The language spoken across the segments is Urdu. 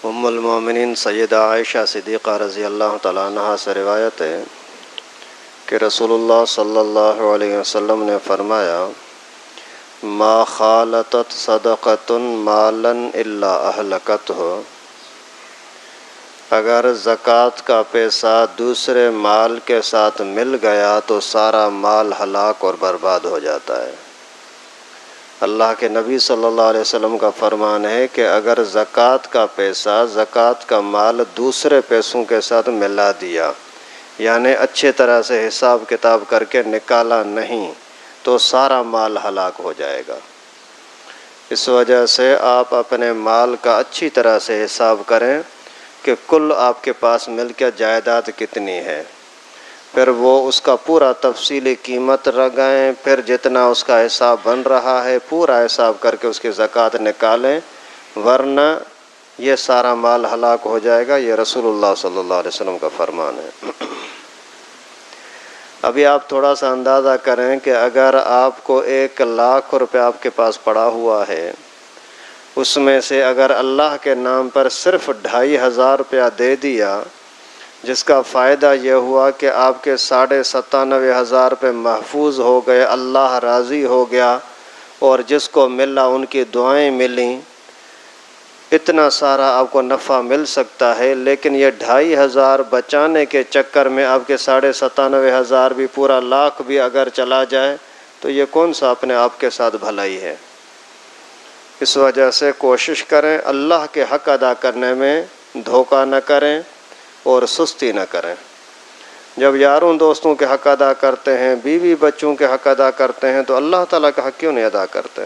ام المومنین سیدہ عائشہ صدیقہ رضی اللہ تعالیٰ عنہا سے روایت ہے کہ رسول اللہ صلی اللہ علیہ وسلم نے فرمایا ما خالطت صدقۃ مالا الا اہلکتہ، اگر زکوٰۃ کا پیسہ دوسرے مال کے ساتھ مل گیا تو سارا مال ہلاک اور برباد ہو جاتا ہے۔ اللہ کے نبی صلی اللہ علیہ وسلم کا فرمان ہے کہ اگر زکوٰۃ کا پیسہ، زکوٰۃ کا مال دوسرے پیسوں کے ساتھ ملا دیا، یعنی اچھے طرح سے حساب کتاب کر کے نکالا نہیں، تو سارا مال ہلاک ہو جائے گا۔ اس وجہ سے آپ اپنے مال کا اچھی طرح سے حساب کریں کہ کل آپ کے پاس مل کے جائیداد کتنی ہے، پھر وہ اس کا پورا تفصیلی قیمت لگائیں، پھر جتنا اس کا حساب بن رہا ہے پورا حساب کر کے اس کی زکوٰۃ نکالیں، ورنہ یہ سارا مال ہلاک ہو جائے گا۔ یہ رسول اللہ صلی اللہ علیہ وسلم کا فرمان ہے۔ ابھی آپ تھوڑا سا اندازہ کریں کہ اگر آپ کو 1,00,000 روپے آپ کے پاس پڑا ہوا ہے، اس میں سے اگر اللہ کے نام پر صرف 2,500 روپیہ دے دیا، جس کا فائدہ یہ ہوا کہ آپ کے 97,500 روپے محفوظ ہو گئے، اللہ راضی ہو گیا، اور جس کو ملا ان کی دعائیں ملیں، اتنا سارا آپ کو نفع مل سکتا ہے۔ لیکن یہ 2,500 بچانے کے چکر میں آپ کے 97,500 بھی، پورا 1,00,000 بھی اگر چلا جائے تو یہ کون سا اپنے آپ کے ساتھ بھلائی ہے؟ اس وجہ سے کوشش کریں اللہ کے حق ادا کرنے میں دھوکہ نہ کریں اور سستی نہ کریں۔ جب یاروں دوستوں کے حق ادا کرتے ہیں، بیوی بچوں کے حق ادا کرتے ہیں، تو اللہ تعالیٰ کا حق کیوں نہیں ادا کرتے؟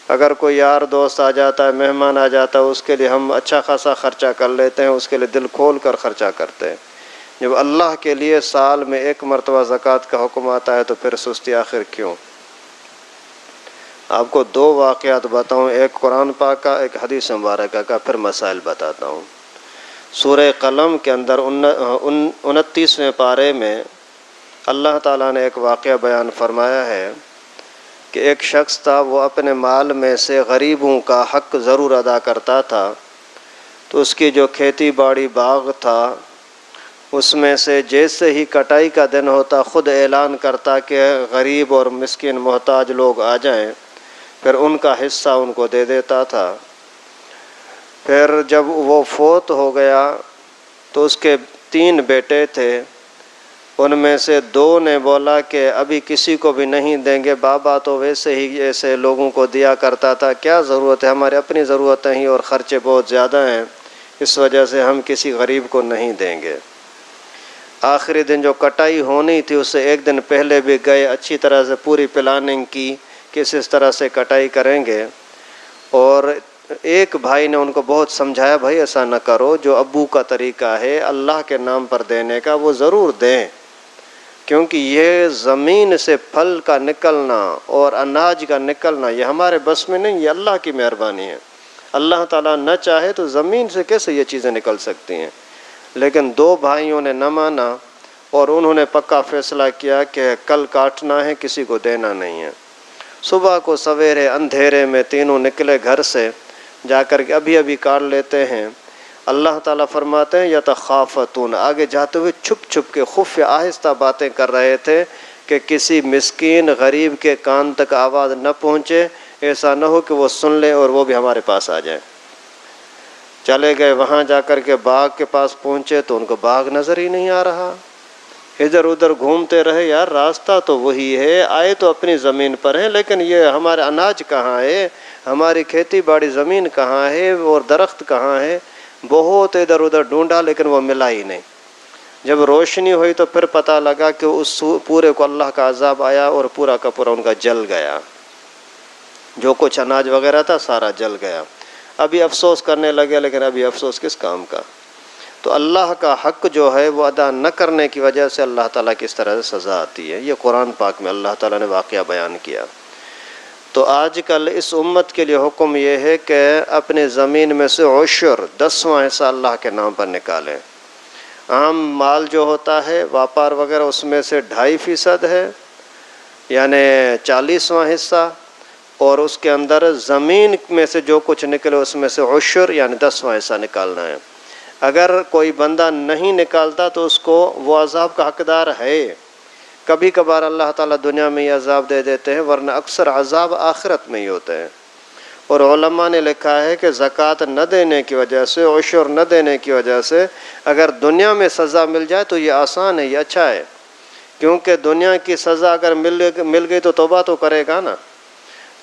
اگر کوئی یار دوست آ جاتا ہے، مہمان آ جاتا ہے، اس کے لیے ہم اچھا خاصا خرچہ کر لیتے ہیں، اس کے لیے دل کھول کر خرچہ کرتے ہیں۔ جب اللہ کے لیے سال میں 1 مرتبہ زکوٰۃ کا حکم آتا ہے تو پھر سستی آخر کیوں؟ آپ کو 2 واقعات بتاؤں، ایک قرآن پاک کا، ایک حدیث مبارکہ کا، پھر مسائل بتاتا ہوں۔ سورہ قلم کے اندر 29ویں پارے میں اللہ تعالیٰ نے ایک واقعہ بیان فرمایا ہے کہ ایک شخص تھا، وہ اپنے مال میں سے غریبوں کا حق ضرور ادا کرتا تھا، تو اس کی جو کھیتی باڑی باغ تھا، اس میں سے جیسے ہی کٹائی کا دن ہوتا خود اعلان کرتا کہ غریب اور مسکین محتاج لوگ آ جائیں، پھر ان کا حصہ ان کو دے دیتا تھا۔ پھر جب وہ فوت ہو گیا تو اس کے 3 بیٹے تھے، ان میں سے 2 نے بولا کہ ابھی کسی کو بھی نہیں دیں گے، بابا تو ویسے ہی ایسے لوگوں کو دیا کرتا تھا، کیا ضرورت ہے، ہماری اپنی ضرورتیں ہی اور خرچے بہت زیادہ ہیں، اس وجہ سے ہم کسی غریب کو نہیں دیں گے۔ آخری دن جو کٹائی ہونی تھی اس سے 1 دن پہلے بھی گئے، اچھی طرح سے پوری پلاننگ کی کہ اس طرح سے کٹائی کریں گے، اور ایک بھائی نے ان کو بہت سمجھایا، بھائی ایسا نہ کرو، جو ابو کا طریقہ ہے اللہ کے نام پر دینے کا وہ ضرور دیں، کیونکہ یہ زمین سے پھل کا نکلنا اور اناج کا نکلنا یہ ہمارے بس میں نہیں، یہ اللہ کی مہربانی ہے۔ اللہ تعالیٰ نہ چاہے تو زمین سے کیسے یہ چیزیں نکل سکتی ہیں؟ لیکن 2 بھائیوں نے نہ مانا اور انہوں نے پکا فیصلہ کیا کہ کل کاٹنا ہے، کسی کو دینا نہیں ہے۔ صبح کو سویرے اندھیرے میں تینوں نکلے گھر سے، جا کر کے ابھی کاٹ لیتے ہیں۔ اللہ تعالیٰ فرماتے ہیں یتخافتون، آگے جاتے ہوئے چھپ چھپ کے خفیہ آہستہ باتیں کر رہے تھے کہ کسی مسکین غریب کے کان تک آواز نہ پہنچے، ایسا نہ ہو کہ وہ سن لیں اور وہ بھی ہمارے پاس آ جائیں۔ چلے گئے، وہاں جا کر کے باغ کے پاس پہنچے تو ان کو باغ نظر ہی نہیں آ رہا، ادھر ادھر گھومتے رہے، یار راستہ تو وہی ہے، آئے تو اپنی زمین پر ہیں، لیکن یہ ہمارا اناج کہاں ہے، ہماری کھیتی باڑی زمین کہاں ہے اور درخت کہاں ہے؟ بہت ادھر ادھر ڈھونڈا لیکن وہ ملا ہی نہیں۔ جب روشنی ہوئی تو پھر پتہ لگا کہ اس پورے کو اللہ کا عذاب آیا اور پورا کا پورا ان کا جل گیا، جو کچھ اناج وغیرہ تھا سارا جل گیا۔ ابھی افسوس کرنے لگے، لیکن ابھی افسوس کس کام کا؟ تو اللہ کا حق جو ہے وہ ادا نہ کرنے کی وجہ سے اللہ تعالیٰ کی اس طرح سے سزا آتی ہے۔ یہ قرآن پاک میں اللہ تعالیٰ نے واقعہ بیان کیا۔ تو آج کل اس امت کے لیے حکم یہ ہے کہ اپنے زمین میں سے عشر 10واں حصہ اللہ کے نام پر نکالیں۔ عام مال جو ہوتا ہے واپار وغیرہ اس میں سے 2.5% ہے، یعنی 40واں حصہ، اور اس کے اندر زمین میں سے جو کچھ نکلے اس میں سے عشر یعنی 10واں حصہ نکالنا ہے۔ اگر کوئی بندہ نہیں نکالتا تو اس کو وہ عذاب کا حقدار ہے۔ کبھی کبھار اللہ تعالیٰ دنیا میں یہ عذاب دے دیتے ہیں، ورنہ اکثر عذاب آخرت میں ہی ہوتے ہیں۔ اور علماء نے لکھا ہے کہ زکوٰۃ نہ دینے کی وجہ سے، عشر نہ دینے کی وجہ سے اگر دنیا میں سزا مل جائے تو یہ آسان ہے، یہ اچھا ہے، کیونکہ دنیا کی سزا اگر مل گئی تو توبہ تو کرے گا نا،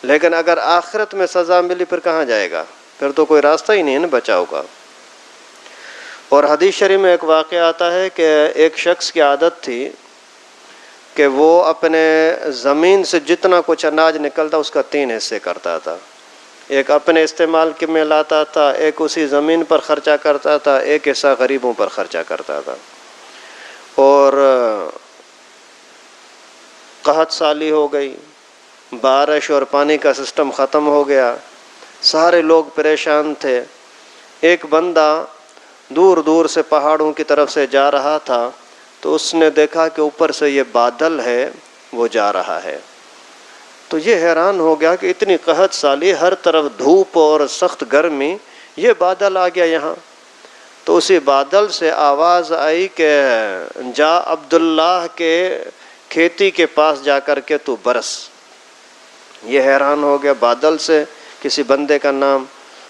لیکن اگر آخرت میں سزا ملی پھر کہاں جائے گا؟ پھر تو کوئی راستہ ہی نہیں ہے نا بچاؤ کا۔ اور حدیث شریف میں ایک واقعہ آتا ہے کہ ایک شخص کی عادت تھی کہ وہ اپنے زمین سے جتنا کچھ اناج نکلتا اس کا 3 حصے کرتا تھا۔ ایک اپنے استعمال کے میں لاتا تھا، ایک اسی زمین پر خرچہ کرتا تھا، ایک حصہ غریبوں پر خرچہ کرتا تھا۔ اور قحط سالی ہو گئی، بارش اور پانی کا سسٹم ختم ہو گیا، سارے لوگ پریشان تھے۔ ایک بندہ دور دور سے پہاڑوں کی طرف سے جا رہا تھا تو اس نے دیکھا کہ اوپر سے یہ بادل ہے وہ جا رہا ہے، تو یہ حیران ہو گیا کہ اتنی قحط سالی، ہر طرف دھوپ اور سخت گرمی، یہ بادل آ گیا یہاں۔ تو اسی بادل سے آواز آئی کہ جا عبداللہ کے کھیتی کے پاس جا کر کے تو برس۔ یہ حیران ہو گیا، بادل سے کسی بندے کا نام،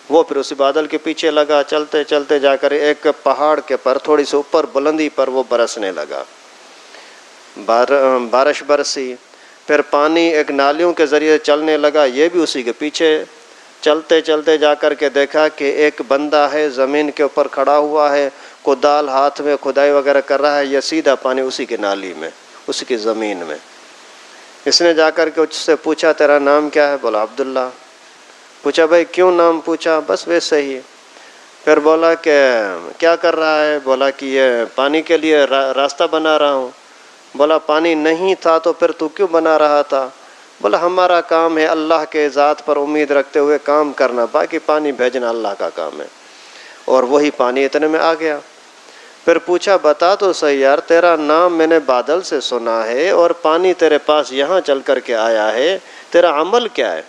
وہ پھر اسی بادل کے پیچھے لگا، چلتے چلتے جا کر ایک پہاڑ کے پر تھوڑی سی اوپر بلندی پر وہ برسنے لگا، بارش برسی۔ پھر پانی ایک نالیوں کے ذریعے چلنے لگا، یہ بھی اسی کے پیچھے چلتے چلتے جا کر کے دیکھا کہ ایک بندہ ہے زمین کے اوپر کھڑا ہوا ہے، کدال ہاتھ میں کھدائی وغیرہ کر رہا ہے، یہ سیدھا پانی اسی کی نالی میں، اسی کی زمین میں۔ اس نے جا کر کے اس سے پوچھا تیرا نام کیا ہے؟ بولا عبداللہ۔ پوچھا بھائی کیوں نام پوچھا؟ بس ویسے ہی۔ پھر بولا کہ کیا کر رہا ہے؟ بولا کہ یہ پانی کے لیے راستہ بنا رہا ہوں۔ بولا پانی نہیں تھا تو پھر تو کیوں بنا رہا تھا؟ بولا ہمارا کام ہے اللہ کے ذات پر امید رکھتے ہوئے کام کرنا، باقی پانی بھیجنا اللہ کا کام ہے۔ اور وہی پانی اتنے میں آ گیا۔ پھر پوچھا بتا تو صحیح یار، تیرا نام میں نے بادل سے سنا ہے اور پانی تیرے پاس یہاں چل کر کے آیا ہے، تیرا عمل کیا ہے؟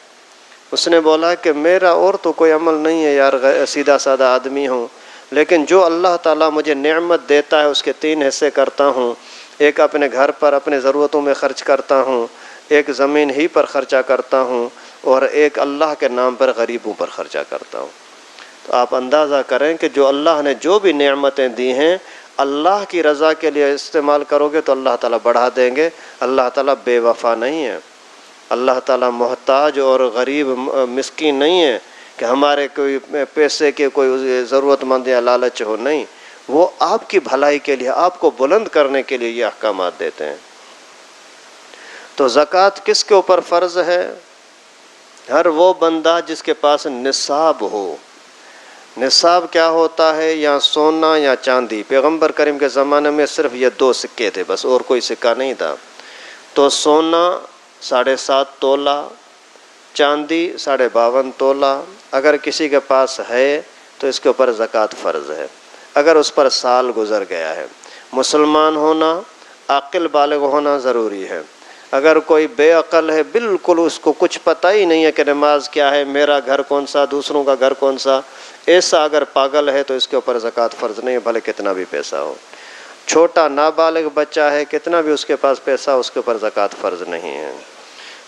اس نے بولا کہ میرا اور تو کوئی عمل نہیں ہے یار، سیدھا سادہ آدمی ہوں، لیکن جو اللہ تعالیٰ مجھے نعمت دیتا ہے اس کے 3 حصے کرتا ہوں، ایک اپنے گھر پر اپنے ضرورتوں میں خرچ کرتا ہوں، ایک زمین ہی پر خرچہ کرتا ہوں، اور ایک اللہ کے نام پر غریبوں پر خرچہ کرتا ہوں۔ تو آپ اندازہ کریں کہ جو اللہ نے جو بھی نعمتیں دی ہیں اللہ کی رضا کے لیے استعمال کرو گے تو اللہ تعالیٰ بڑھا دیں گے۔ اللہ تعالیٰ بے وفا نہیں ہے، اللہ تعالیٰ محتاج اور غریب مسکین نہیں ہے کہ ہمارے کوئی پیسے کے کوئی ضرورت مند یا لالچ ہو، نہیں، وہ آپ کی بھلائی کے لیے، آپ کو بلند کرنے کے لیے یہ احکامات دیتے ہیں۔ تو زکوٰۃ کس کے اوپر فرض ہے؟ ہر وہ بندہ جس کے پاس نصاب ہو۔ نصاب کیا ہوتا ہے؟ یا سونا یا چاندی۔ پیغمبر کریم کے زمانے میں صرف یہ 2 سکے تھے بس، اور کوئی سکہ نہیں تھا۔ تو سونا 7.5 تولہ، چاندی 52.5 تولہ اگر کسی کے پاس ہے تو اس کے اوپر زکوٰۃ فرض ہے، اگر اس پر سال گزر گیا ہے۔ مسلمان ہونا، عاقل بالغ ہونا ضروری ہے۔ اگر کوئی بے عقل ہے، بالکل اس کو کچھ پتہ ہی نہیں ہے کہ نماز کیا ہے، میرا گھر کون سا، دوسروں کا گھر کون سا، ایسا اگر پاگل ہے تو اس کے اوپر زکوٰۃ فرض نہیں ہے، بھلے کتنا بھی پیسہ ہو۔ چھوٹا نابالغ بچہ ہے، کتنا بھی اس کے پاس پیسہ، اس کے اوپر زکوٰۃ فرض نہیں ہے۔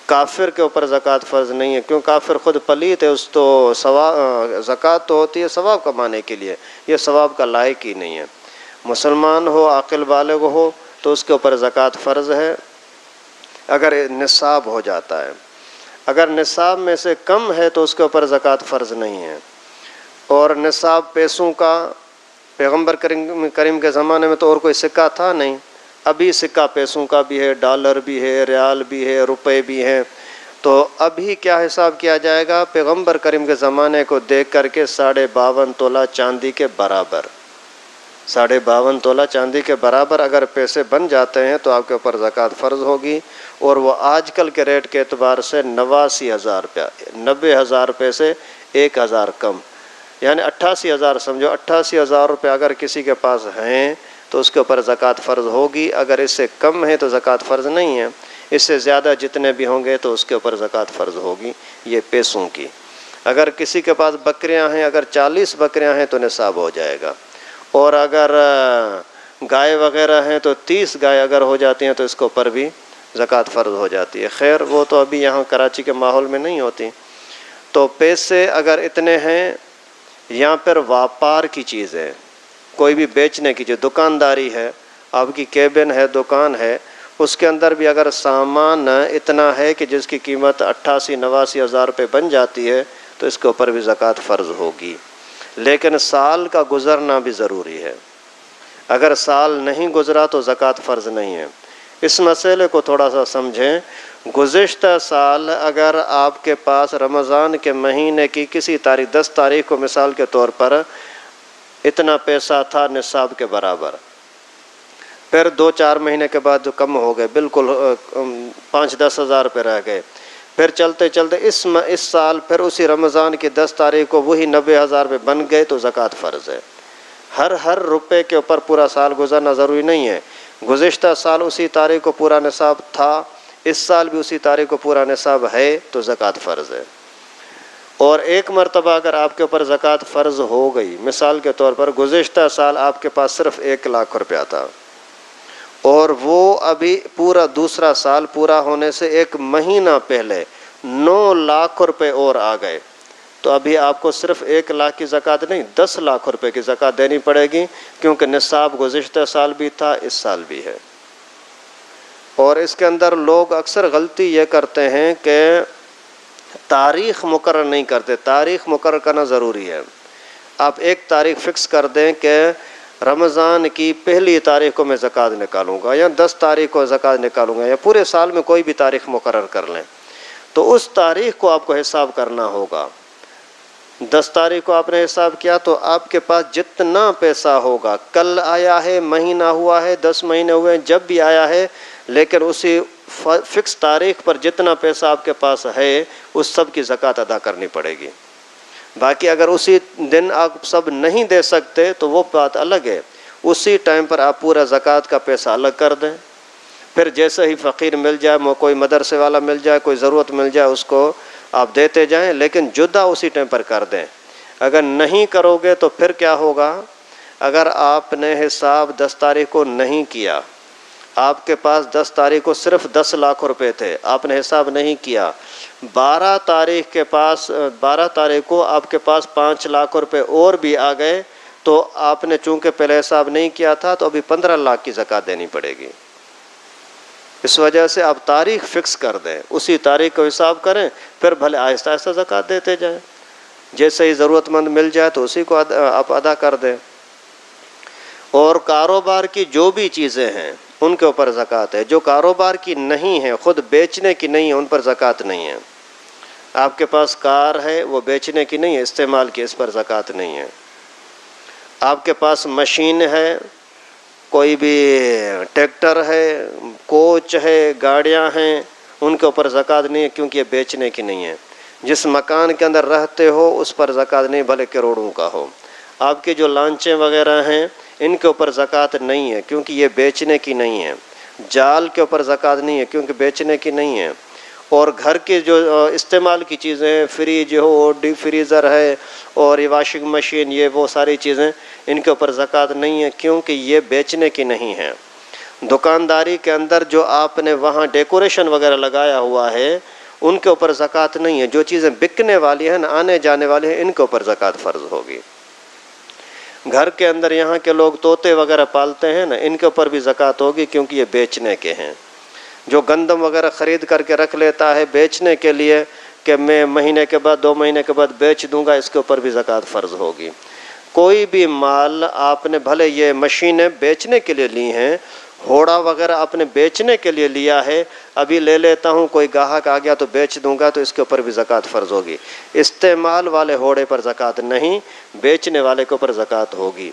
کافر کے اوپر زکوٰۃ فرض نہیں ہے، کیوں؟ کافر خود پلیت ہے، اس تو زکوٰۃ تو ہوتی ہے ثواب کمانے کے لیے، یہ ثواب کا لائق ہی نہیں ہے۔ مسلمان ہو، عاقل بالغ ہو تو اس کے اوپر زکوٰۃ فرض ہے اگر نصاب ہو جاتا ہے۔ اگر نصاب میں سے کم ہے تو اس کے اوپر زکوٰۃ فرض نہیں ہے۔ اور نصاب پیسوں کا، پیغمبر کریم کے زمانے میں تو اور کوئی سکہ تھا نہیں، ابھی سکہ پیسوں کا بھی ہے، ڈالر بھی ہے، ریال بھی ہے، روپے بھی ہیں۔ تو ابھی کیا حساب کیا جائے گا؟ پیغمبر کریم کے زمانے کو دیکھ کر کے 52.5 تولہ چاندی کے برابر، 52.5 تولہ چاندی کے برابر اگر پیسے بن جاتے ہیں تو آپ کے اوپر زکوٰۃ فرض ہوگی، اور وہ آج کل کے ریٹ کے اعتبار سے 89,000 روپیہ، 90,000 روپے سے 1,000 کم، یعنی 88,000 سمجھو، 88,000 روپے اگر کسی کے پاس ہیں تو اس کے اوپر زکوٰۃ فرض ہوگی، اگر اس سے کم ہے تو زکوٰۃ فرض نہیں ہے۔ اس سے زیادہ جتنے بھی ہوں گے تو اس کے اوپر زکوٰۃ فرض ہوگی، یہ پیسوں کی۔ اگر کسی کے پاس بکریاں ہیں، اگر 40 بکریاں ہیں تو نصاب ہو جائے گا، اور اگر گائے وغیرہ ہیں تو 30 گائے اگر ہو جاتی ہیں تو اس کے اوپر بھی زکوٰۃ فرض ہو جاتی ہے۔ خیر وہ تو ابھی یہاں کراچی کے ماحول میں نہیں ہوتی۔ تو پیسے اگر اتنے ہیں، یہاں پر واپار کی چیز ہے، کوئی بھی بیچنے کی چیز، دکانداری ہے، آپ کی کیبن ہے، دکان ہے، اس کے اندر بھی اگر سامان اتنا ہے کہ جس کی قیمت 88-89 ہزار روپے بن جاتی ہے تو اس کے اوپر بھی زکوٰۃ فرض ہوگی، لیکن سال کا گزرنا بھی ضروری ہے۔ اگر سال نہیں گزرا تو زکوٰۃ فرض نہیں ہے۔ اس مسئلے کو تھوڑا سا سمجھیں۔ گزشتہ سال اگر آپ کے پاس رمضان کے مہینے کی کسی تاریخ 10 تاریخ کو مثال کے طور پر اتنا پیسہ تھا نصاب کے برابر، پھر 2-4 مہینے کے بعد جو کم ہو گئے، بالکل 5-10 ہزار روپے رہ گئے، پھر چلتے چلتے اس سال پھر اسی رمضان کی 10 تاریخ کو وہی 90 ہزار روپے بن گئے تو زکوٰۃ فرض ہے۔ ہر روپے کے اوپر پورا سال گزرنا ضروری نہیں ہے۔ گزشتہ سال اسی تاریخ کو پورا نصاب تھا، اس سال بھی اسی تاریخ کو پورا نصاب ہے تو زکوٰۃ فرض ہے۔ اور ایک مرتبہ اگر آپ کے اوپر زکوٰۃ فرض ہو گئی، مثال کے طور پر گزشتہ سال آپ کے پاس صرف 1 لاکھ روپیہ تھا، اور وہ ابھی پورا دوسرا سال پورا ہونے سے 1 مہینہ پہلے 9 لاکھ روپے اور آ گئے، تو ابھی آپ کو صرف 1 لاکھ کی زکوٰۃ نہیں 10 لاکھ روپے کی زکوٰۃ دینی پڑے گی، کیونکہ نصاب گزشتہ سال بھی تھا، اس سال بھی ہے۔ اور اس کے اندر لوگ اکثر غلطی یہ کرتے ہیں کہ تاریخ مقرر نہیں کرتے۔ تاریخ مقرر کرنا ضروری ہے۔ آپ ایک تاریخ فکس کر دیں کہ رمضان کی پہلی تاریخ کو میں زکوٰۃ نکالوں گا، یا 10 تاریخ کو زکوٰۃ نکالوں گا، یا پورے سال میں کوئی بھی تاریخ مقرر کر لیں، تو اس تاریخ کو آپ کو حساب کرنا ہوگا۔ 10 تاریخ کو آپ نے حساب کیا تو آپ کے پاس جتنا پیسہ ہوگا، کل آیا ہے، مہینہ ہوا ہے، 10 مہینے ہوئے ہیں، جب بھی آیا ہے، لیکن اسی فکس تاریخ پر جتنا پیسہ آپ کے پاس ہے اس سب کی زکوٰۃ ادا کرنی پڑے گی۔ باقی اگر اسی دن آپ سب نہیں دے سکتے تو وہ بات الگ ہے، اسی ٹائم پر آپ پورا زکوٰۃ کا پیسہ الگ کر دیں، پھر جیسے ہی فقیر مل جائے، کوئی مدرسے والا مل جائے، کوئی ضرورت مل جائے، اس کو آپ دیتے جائیں، لیکن جدا اسی ٹائم پر کر دیں۔ اگر نہیں کرو گے تو پھر کیا ہوگا؟ اگر آپ نے حساب 10 تاریخ کو نہیں کیا، آپ کے پاس 10 تاریخ کو صرف 10 لاکھ روپے تھے، آپ نے حساب نہیں کیا، 12 تاریخ کو آپ کے پاس 5 لاکھ روپے اور بھی آ گئے، تو آپ نے چونکہ پہلے حساب نہیں کیا تھا تو ابھی 15 لاکھ کی زکوٰۃ دینی پڑے گی۔ اس وجہ سے آپ تاریخ فکس کر دیں، اسی تاریخ کو حساب کریں، پھر بھلے آہستہ آہستہ زکوٰۃ دیتے جائیں، جیسے ہی ضرورت مند مل جائے تو اسی کو آپ ادا کر دیں۔ اور کاروبار کی جو بھی چیزیں ہیں ان کے اوپر زکوٰۃ ہے، جو کاروبار کی نہیں ہے، خود بیچنے کی نہیں ہے، ان پر زکوٰۃ نہیں ہے۔ آپ کے پاس کار ہے، وہ بیچنے کی نہیں ہے، استعمال کی، اس پر زکوٰۃ نہیں ہے۔ آپ کے پاس مشین ہے، کوئی بھی ٹریکٹر ہے، کوچ ہے، گاڑیاں ہیں، ان کے اوپر زکوٰۃ نہیں ہے، کیونکہ یہ بیچنے کی نہیں ہے۔ جس مکان کے اندر رہتے ہو اس پر زکوٰۃ نہیں، بھلے کروڑوں کا ہو۔ آپ کے جو لانچیں وغیرہ ہیں ان کے اوپر زکوٰۃ نہیں ہے، کیونکہ یہ بیچنے کی نہیں ہے۔ جال کے اوپر زکوٰۃ نہیں ہے، کیونکہ بیچنے کی نہیں ہے۔ اور گھر کی جو استعمال کی چیزیں، فریج ہو، ڈیپ فریزر ہے، اور یہ واشنگ مشین، یہ وہ ساری چیزیں، ان کے اوپر زکوٰۃ نہیں ہے، کیونکہ یہ بیچنے کی نہیں ہے۔ دکانداری کے اندر جو آپ نے وہاں ڈیکوریشن وغیرہ لگایا ہوا ہے ان کے اوپر زکوٰۃ نہیں ہے۔ جو چیزیں بکنے والی ہیں، آنے جانے والی ہیں، ان کے اوپر زکوٰۃ فرض ہوگی۔ گھر کے اندر یہاں کے لوگ طوطے وغیرہ پالتے ہیں نا، ان کے اوپر بھی زکوٰۃ ہوگی، کیونکہ یہ بیچنے کے ہیں۔ جو گندم وغیرہ خرید کر کے رکھ لیتا ہے بیچنے کے لیے کہ میں مہینے کے بعد 2 مہینے کے بعد بیچ دوں گا، اس کے اوپر بھی زکوٰۃ فرض ہوگی۔ کوئی بھی مال آپ نے، بھلے یہ مشینیں بیچنے کے لیے لی ہیں، ہوڑا وغیرہ آپ نے بیچنے کے لیے لیا ہے، ابھی لے لیتا ہوں، کوئی گاہک آ گیا تو بیچ دوں گا، تو اس کے اوپر بھی زکوٰۃ فرض ہوگی۔ استعمال والے ہوڑے پر زکوٰۃ نہیں، بیچنے والے کے اوپر زکوٰۃ ہوگی۔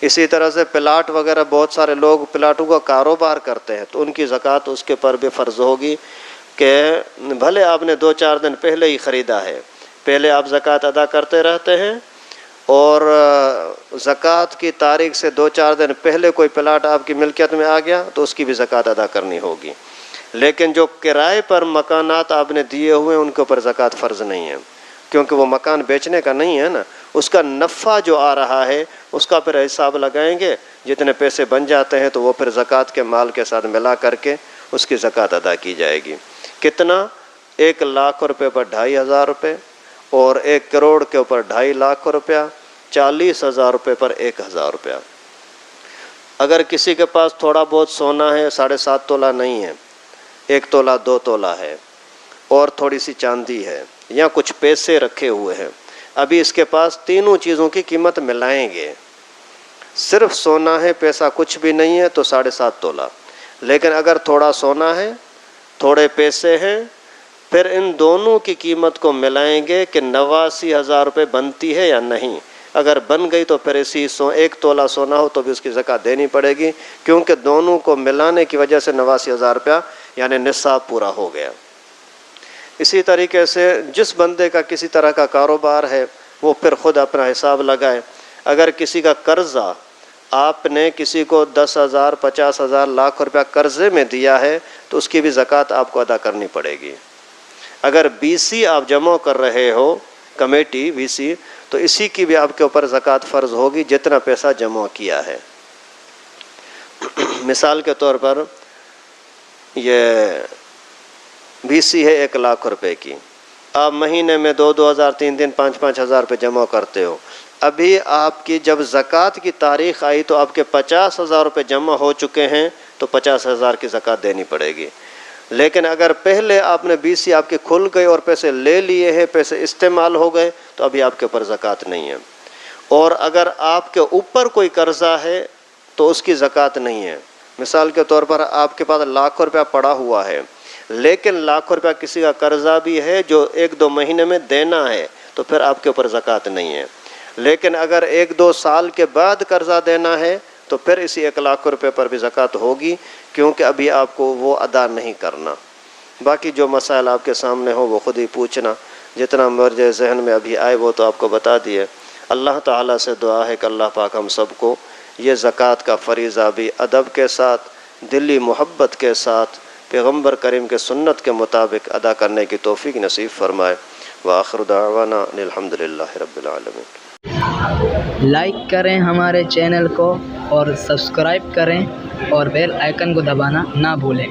اسی طرح سے پلاٹ وغیرہ، بہت سارے لوگ پلاٹوں کا کاروبار کرتے ہیں تو ان کی زکوٰۃ اس کے پر بھی فرض ہوگی، کہ بھلے آپ نے 2-4 دن پہلے ہی خریدا ہے، پہلے آپ زکوٰۃ ادا کرتے رہتے ہیں، اور زکوٰۃ کی تاریخ سے 2-4 دن پہلے کوئی پلاٹ آپ کی ملکیت میں آ گیا تو اس کی بھی زکوٰۃ ادا کرنی ہوگی۔ لیکن جو کرائے پر مکانات آپ نے دیے ہوئے ہیں ان کے اوپر زکوٰۃ فرض نہیں ہے، کیونکہ وہ مکان بیچنے کا نہیں ہے نا، اس کا نفع جو آ رہا ہے اس کا پھر حساب لگائیں گے، جتنے پیسے بن جاتے ہیں تو وہ پھر زکوٰۃ کے مال کے ساتھ ملا کر کے اس کی زکوٰۃ ادا کی جائے گی۔ کتنا؟ 1,00,000 روپے پر 2,500 روپے، اور 1 کروڑ کے اوپر 2.5 لاکھ روپیہ، 40,000 روپے پر 1,000 روپیہ۔ اگر کسی کے پاس تھوڑا بہت سونا ہے، 7.5 تولہ نہیں ہے، 1 تولہ 2 تولہ ہے، اور تھوڑی سی چاندی ہے، یا کچھ پیسے رکھے ہوئے ہیں، ابھی اس کے پاس تینوں چیزوں کی قیمت ملائیں گے، صرف سونا ہے، پیسہ کچھ بھی نہیں ہے تو 7.5 تولہ، لیکن اگر تھوڑا سونا ہے، تھوڑے پیسے ہیں، پھر ان دونوں کی قیمت کو ملائیں گے کہ 89,000 روپے بنتی ہے یا نہیں۔ اگر بن گئی تو پھر اسی 1 تولہ سونا ہو تو بھی اس کی زکوٰۃ دینی پڑے گی، کیونکہ دونوں کو ملانے کی وجہ سے 89,000 روپیہ یعنی نصاب پورا ہو گیا۔ اسی طریقے سے جس بندے کا کسی طرح کا کاروبار ہے وہ پھر خود اپنا حساب لگائے۔ اگر کسی کا قرضہ آپ نے کسی کو 10,000 50,000 لاکھ روپیہ قرضے میں دیا ہے تو اس کی بھی زکوٰۃ آپ کو ادا کرنی پڑے گی۔ اگر BC آپ جمع کر رہے ہو، کمیٹی BC، تو اسی کی بھی آپ کے اوپر زکوٰۃ فرض ہوگی جتنا پیسہ جمع کیا ہے۔ مثال کے طور پر یہ BC ہے 1,00,000 روپے کی، آپ مہینے میں 2,000 3 5,000 روپے جمع کرتے ہو، ابھی آپ کی جب زکوٰۃ کی تاریخ آئی تو آپ کے 50,000 روپے جمع ہو چکے ہیں تو 50,000 کی زکوٰۃ دینی پڑے گی۔ لیکن اگر پہلے آپ نے BC آپ کے کھل گئے اور پیسے لے لیے ہیں، پیسے استعمال ہو گئے تو ابھی آپ کے اوپر زکوٰۃ نہیں ہے۔ اور اگر آپ کے اوپر کوئی قرضہ ہے تو اس کی زکوٰۃ نہیں ہے۔ مثال کے طور پر آپ کے پاس 1,00,000 روپیہ پڑا ہوا ہے، لیکن 1,00,000 روپیہ کسی کا قرضہ بھی ہے جو 1-2 مہینے میں دینا ہے تو پھر آپ کے اوپر زکوٰۃ نہیں ہے۔ لیکن اگر 1-2 سال کے بعد قرضہ دینا ہے تو پھر اسی 1,00,000 روپے پر بھی زکوٰۃ ہوگی، کیونکہ ابھی آپ کو وہ ادا نہیں کرنا۔ باقی جو مسائل آپ کے سامنے ہو وہ خود ہی پوچھنا، جتنا میرے ذہن میں ابھی آئے وہ تو آپ کو بتا دیے۔ اللہ تعالیٰ سے دعا ہے کہ اللہ پاک ہم سب کو یہ زکوٰۃ کا فریضہ بھی ادب کے ساتھ، دلی محبت کے ساتھ، پیغمبر کریم کے سنت کے مطابق ادا کرنے کی توفیق نصیب فرمائے۔ وآخر دعوانا الحمدللہ رب العالمین۔ لائک کریں ہمارے چینل کو اور سبسکرائب کریں اور بیل آئیکن کو دبانا نہ بھولیں۔